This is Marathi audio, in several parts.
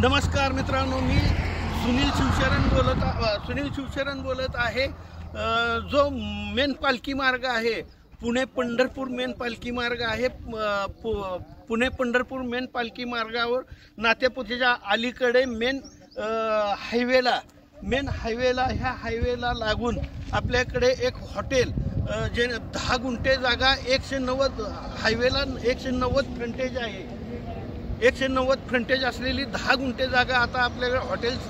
नमस्कार मित्रांनो, मी सुनील शिवशरण बोलत आहे। जो मेन पालखी मार्ग आहे, पुणे पंढरपूर मेन पालखी मार्ग आहे। पुणे पंढरपूर मेन पालखी मार्गावर नातेपुतेच्या अलीकडे मेन हायवेला ह्या हायवेला लागून आपल्याकडे एक हॉटेल जे 10 गुंठे जागा 190 हायवेला 190 फ्रंटेज आहे। 190 फ्रंटेज असलेली 10 गुंठे जागा आता आपल्याकडे हॉटेल्स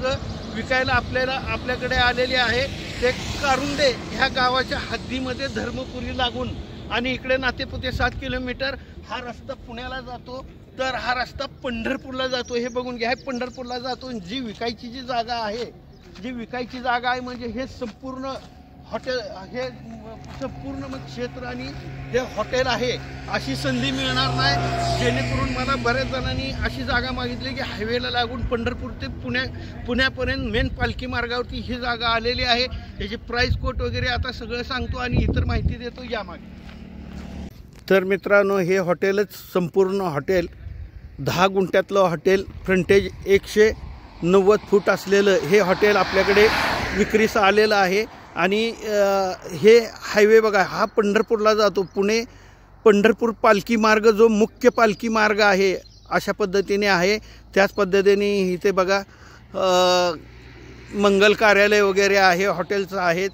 विकायला आपल्याकडे आलेली आहे। ते कारुंडे ह्या गावाच्या हद्दीमध्ये धर्मपुरी लागून आणि इकडे नातेपुते 7 किलोमीटर हा रस्ता पुण्याला जातो, तर हा रस्ता पंढरपूरला जातो। हे बघून घ्या, पंढरपूरला जातो। जी विकायची जागा आहे म्हणजे हे संपूर्ण हॉटेल, हे संपूर्ण क्षेत्र आणि हे हॉटेल आहे। अशी संधी मिळणार नाही, जेणेकरून मला बऱ्याच जणांनी अशी जागा मागितली की हायवेला लागून पंढरपूर ते पुण्यापर्यंत मेन पालखी मार्गावरती ही जागा आलेली आहे। याची प्राइस कोट वगैरे आता सगळं सांगतो आणि इतर माहिती देतो यामागे। तर मित्रांनो, हे हॉटेलच संपूर्ण हॉटेल 10 गुंठ्यातलं हॉटेल, फ्रंटेज 190 फूट असलेलं हे हॉटेल आपल्याकडे विक्रीस आलेलं आहे। आणि हे हायवे बघा, हा पंढरपूरला जातो। पुणे पंढरपूर पालखी मार्ग जो मुख्य पालखी मार्ग आहे अशा पद्धतीने आहे। त्याच पद्धतीने इथे बघा मंगल कार्यालय वगैरे आहे, हॉटेल्स आहेत।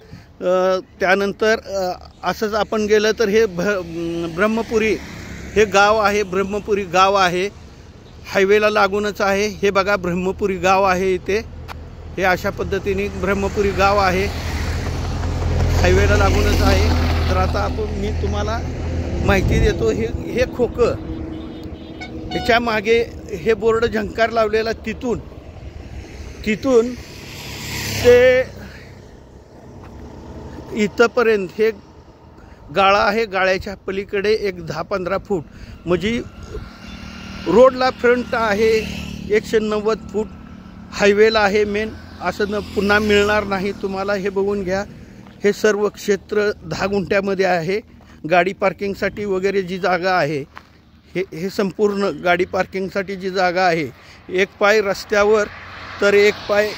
त्यानंतर असंच आपण गेलं तर हे ब्रह्मपुरी हे गाव आहे, ब्रह्मपुरी गाव आहे, हायवेला लागूनच आहे। हे बघा ब्रह्मपुरी गाव आहे इथे, हे अशा पद्धतीने ब्रह्मपुरी गाव आहे, हायवेला लागूनच आहे। तर आता मी तुम्हाला माहिती देतो। हे खोकं, ह्याच्या मागे हे बोर्ड झंकार लावलेला, तिथून ते इथंपर्यंत हे गाळा आहे। गाळ्याच्या पलीकडे एक 10-15 फूट म्हणजे रोडला फ्रंट आहे, 190 फूट हायवेला आहे मेन। असं पुन्हा मिळणार नाही तुम्हाला। हे बघून घ्या, हे सर्व क्षेत्र 10 गुंठ्यामध्ये आहे। गाडी पार्किंगसाठी वगैरे जी जागा आहे, हे संपूर्ण गाडी पार्किंगसाठी जी जागा आहे, एक पाय रस्त्यावर तर एक पाय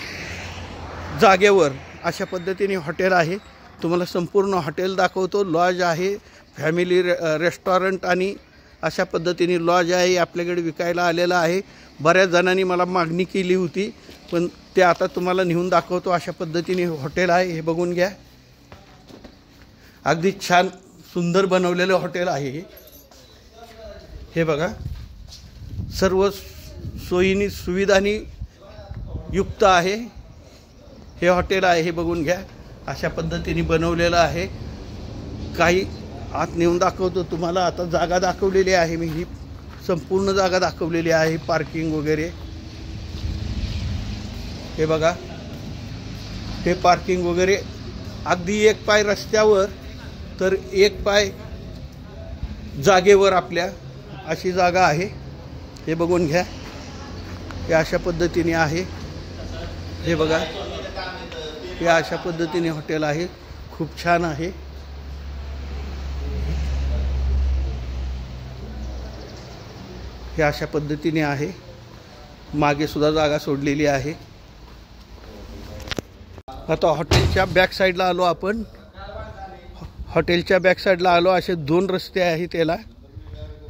जागेवर अशा पद्धतीने हॉटेल आहे। तुम्हाला संपूर्ण हॉटेल दाखवतो। लॉज आहे, फॅमिली रेस्टॉरंट आणि अशा पद्धतीने लॉज आहे, आपल्याकडे विकायला आलेला आहे। बऱ्याच जणांनी मला मागणी केली होती, पण ते आता तुम्हाला नेऊन दाखवतो। अशा पद्धतीने हॉटेल आहे, हे बघून घ्या। अगदी छान सुंदर बनवलेलं हॉटेल आहे हे बघा, सर्व सोयीनी सुविधांनी युक्त आहे हे हॉटेल आहे। हे बघून घ्या, अशा पद्धतीने बनवलेलं आहे। काही आत नेऊन दाखवतो तुम्हाला। आता जागा दाखवलेली आहे मी, ही संपूर्ण जागा दाखवलेली आहे, पार्किंग वगैरे। हे बघा, हे पार्किंग वगैरे अगदी एक पाय रस्त्यावर तर एक पाय जागेवर आपल्या अशी जागा आहे। हे बघून घ्या, हे अशा पद्धतीने आहे। हे बघा, हे अशा पद्धतीने हॉटेल आहे, खूप छान आहे। हे अशा पद्धतीने आहे, मागे सुद्धा जागा सोडलेली आहे। आता हॉटेलच्या बॅक साईडला आलो आपण। हॉटेलच्या बॅक साईडला आलो, असे 2 रस्ते आहेत त्याला।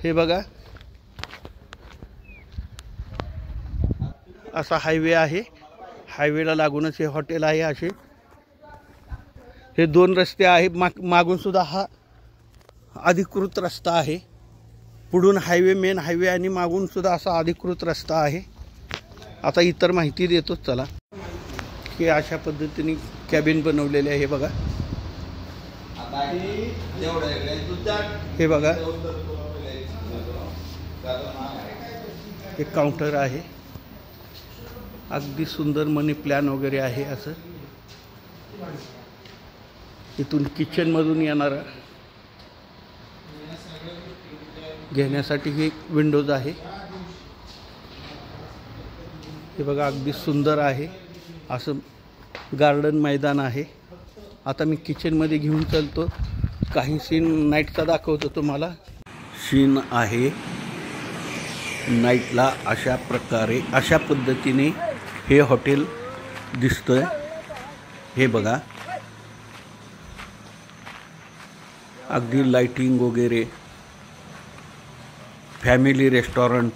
हे बघा, असा हायवे आहे, हायवेला लागूनच हे हॉटेल आहे। असे हे 2 रस्ते आहे, मागून सुद्धा हा अधिकृत रस्ता आहे। पुढून हायवे, मेन हायवे आणि मागून सुद्धा असा अधिकृत रस्ता आहे। आता इतर माहिती देतो चला। हे अशा पद्धतीने कॅबिन बनवलेले आहे, हे बघा। हे बघा, हे काउंटर आहे, अगदी सुंदर मनी प्लॅन वगैरे आहे असं। इथून किचनमधून येणारा घेण्यासाठी ही विंडोज आहे। हे बघा, अगदी सुंदर आहे असं गार्डन मैदान आहे। आता मी किचनमध्ये घेऊन चालतो, काही सीन नाईटचा दाखवतो तुम्हाला। सीन आहे नाईटला अशा पद्धतीने हे हॉटेल दिसतंय। हे बघा, अगदी लाइटिंग वगैरे, फॅमिली रेस्टॉरंट।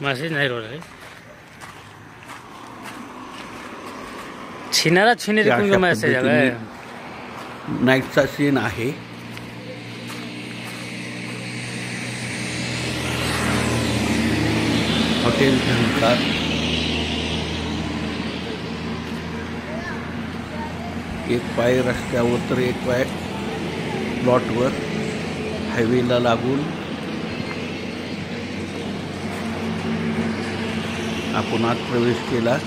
मैसेज नहीं रोल रहे छिनारा छिने तुमको मैसेज आला है। नाईटचा सीन आहे। हॉटेल झंकार, एक पाय रस्त्यावर तर एक पाय प्लॉटवर, हायवेला लागून आपण आत प्रवेश केला।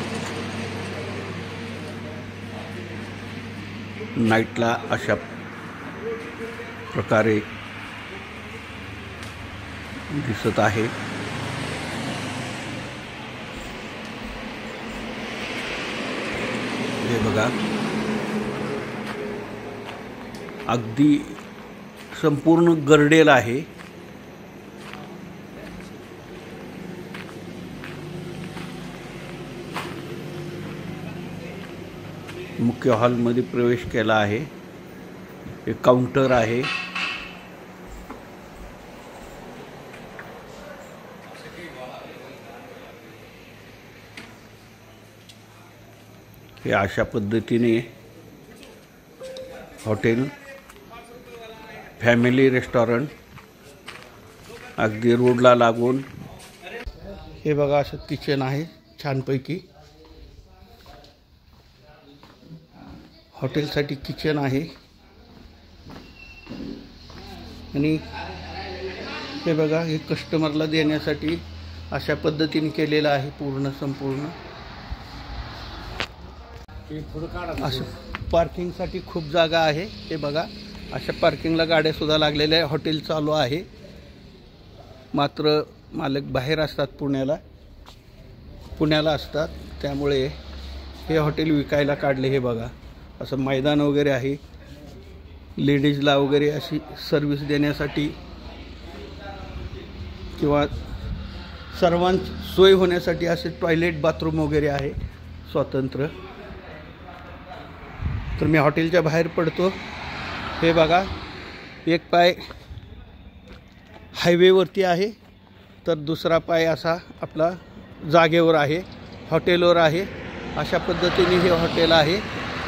नाईटला अशा प्रकारे दिसत आहे। हे बघा, अगदी संपूर्ण गर्डेल आहे। मुख्य हॉलमध्ये प्रवेश केला आहे। एक काउंटर आहे। हे अशा पद्धतीने हॉटेल फॅमिली रेस्टॉरंट अगदी रोडला लागून। हे बघा, असं किचन आहे छानपैकी। हॉटेलसाठी किचन आहे आणि हे बघा, हे कस्टमरला देण्यासाठी अशा पद्धतीने केलेलं आहे पूर्ण संपूर्ण। असं पार्किंगसाठी खूप जागा आहे। हे बघा, अशा पार्किंगला गाड्या सुद्धा लागलेल्या आहे। हॉटेल चालू आहे, मात्र मालक बाहेर असतात, पुण्याला असतात, त्यामुळे हे हॉटेल विकायला काढले। हे बघा, असं मैदान वगैरे आहे, लेडीजला वगैरे अशी सर्विस देण्यासाठी किंवा सर्वांची सोय होण्यासाठी असे टॉयलेट बाथरूम वगैरे आहे स्वतंत्र। तर मी हॉटेलच्या बाहेर पडतो। हे बघा, एक पाय हायवेवरती आहे, तर दुसरा पाय असा आपला जागेवर आहे, हॉटेलवर आहे। अशा पद्धतीने हे हॉटेल आहे।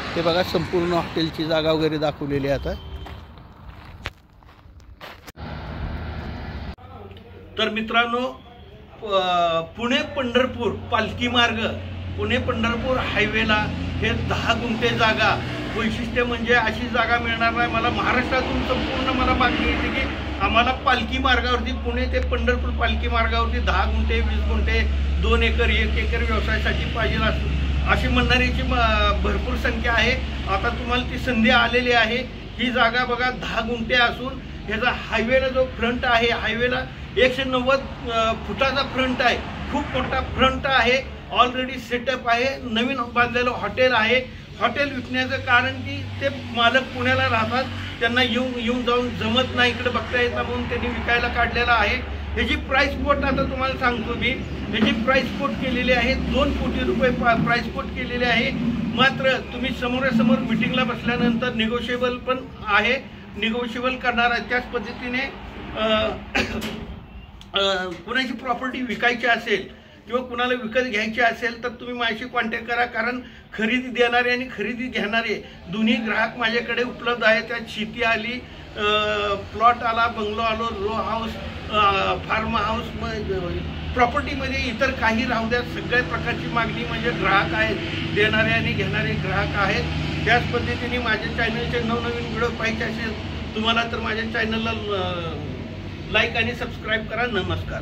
हे बघा, संपूर्ण हॉटेलची जागा वगैरे दाखवलेली आहे आता। तर मित्रांनो, पुणे पंढरपूर पालखी मार्ग, पुणे पंढरपूर हायवेला हे 10 गुंठे जागा। वैशिष्ट्य म्हणजे अशी जागा मिळणार नाही मला महाराष्ट्रातून। संपूर्ण मला मागणी येते की आम्हाला पालखी मार्गावरती, पुणे ते पंढरपूर पालखी मार्गावरती 10 गुंठे, 20 गुंठे, 2 एकर, 1 एकर व्यवसायासाठी पाहिजे अशी म्हणणारीची भरपूर संख्या आहे। आता तुम्हाला ती संधी आलेली आहे। ही जागा बघा, 10 गुंठे असून ह्याचा हायवेला जो फ्रंट आहे, हायवेला 190 फुटाचा फ्रंट आहे, खूप मोठा फ्रंट आहे। ऑलरेडी सेटअप आहे, नवीन बांधलेलं हॉटेल आहे। हॉटेल विकण्याचं कारण की ते मालक पुण्याला राहतात, त्यांना येऊन जाऊन जमत नाही, इकडे बघता येत म्हणून त्यांनी विकायला काढलेला आहे। ह्याची प्राइस कोट आता तुम्हाला सांगतो मी, ह्याची प्राइस कोट केलेली आहे 2 कोटी रुपये प्राइस कोट केलेले आहे। मात्र तुम्ही समोरासमोर मीटिंगला बसल्यानंतर निगोशिएबल पण आहे, निगोशिएबल करणार आहे। त्याच पद्धतीने कुणाची प्रॉपर्टी विकायची असेल किंवा कुणाला विकत घ्यायची असेल तर तुम्ही माझ्याशी कॉन्टॅक्ट करा, कारण खरेदी देणारे आणि खरेदी घेणारे दोन्ही ग्राहक माझ्याकडे उपलब्ध आहेत। त्यात शेती आली, प्लॉट आला, बंगलो आलो, रो हाऊस, फार्म हाऊस, प्रॉपर्टीमध्ये इतर काही राहू द्या, सगळ्या प्रकारची मागणी म्हणजे ग्राहक आहेत, देणारे आणि घेणारे ग्राहक आहेत। त्याच पद्धतीने माझ्या चॅनलचे नवनवीन व्हिडिओ पाहिजे असेल तुम्हाला तर माझ्या चॅनलला लाईक आणि सबस्क्राईब करा। नमस्कार।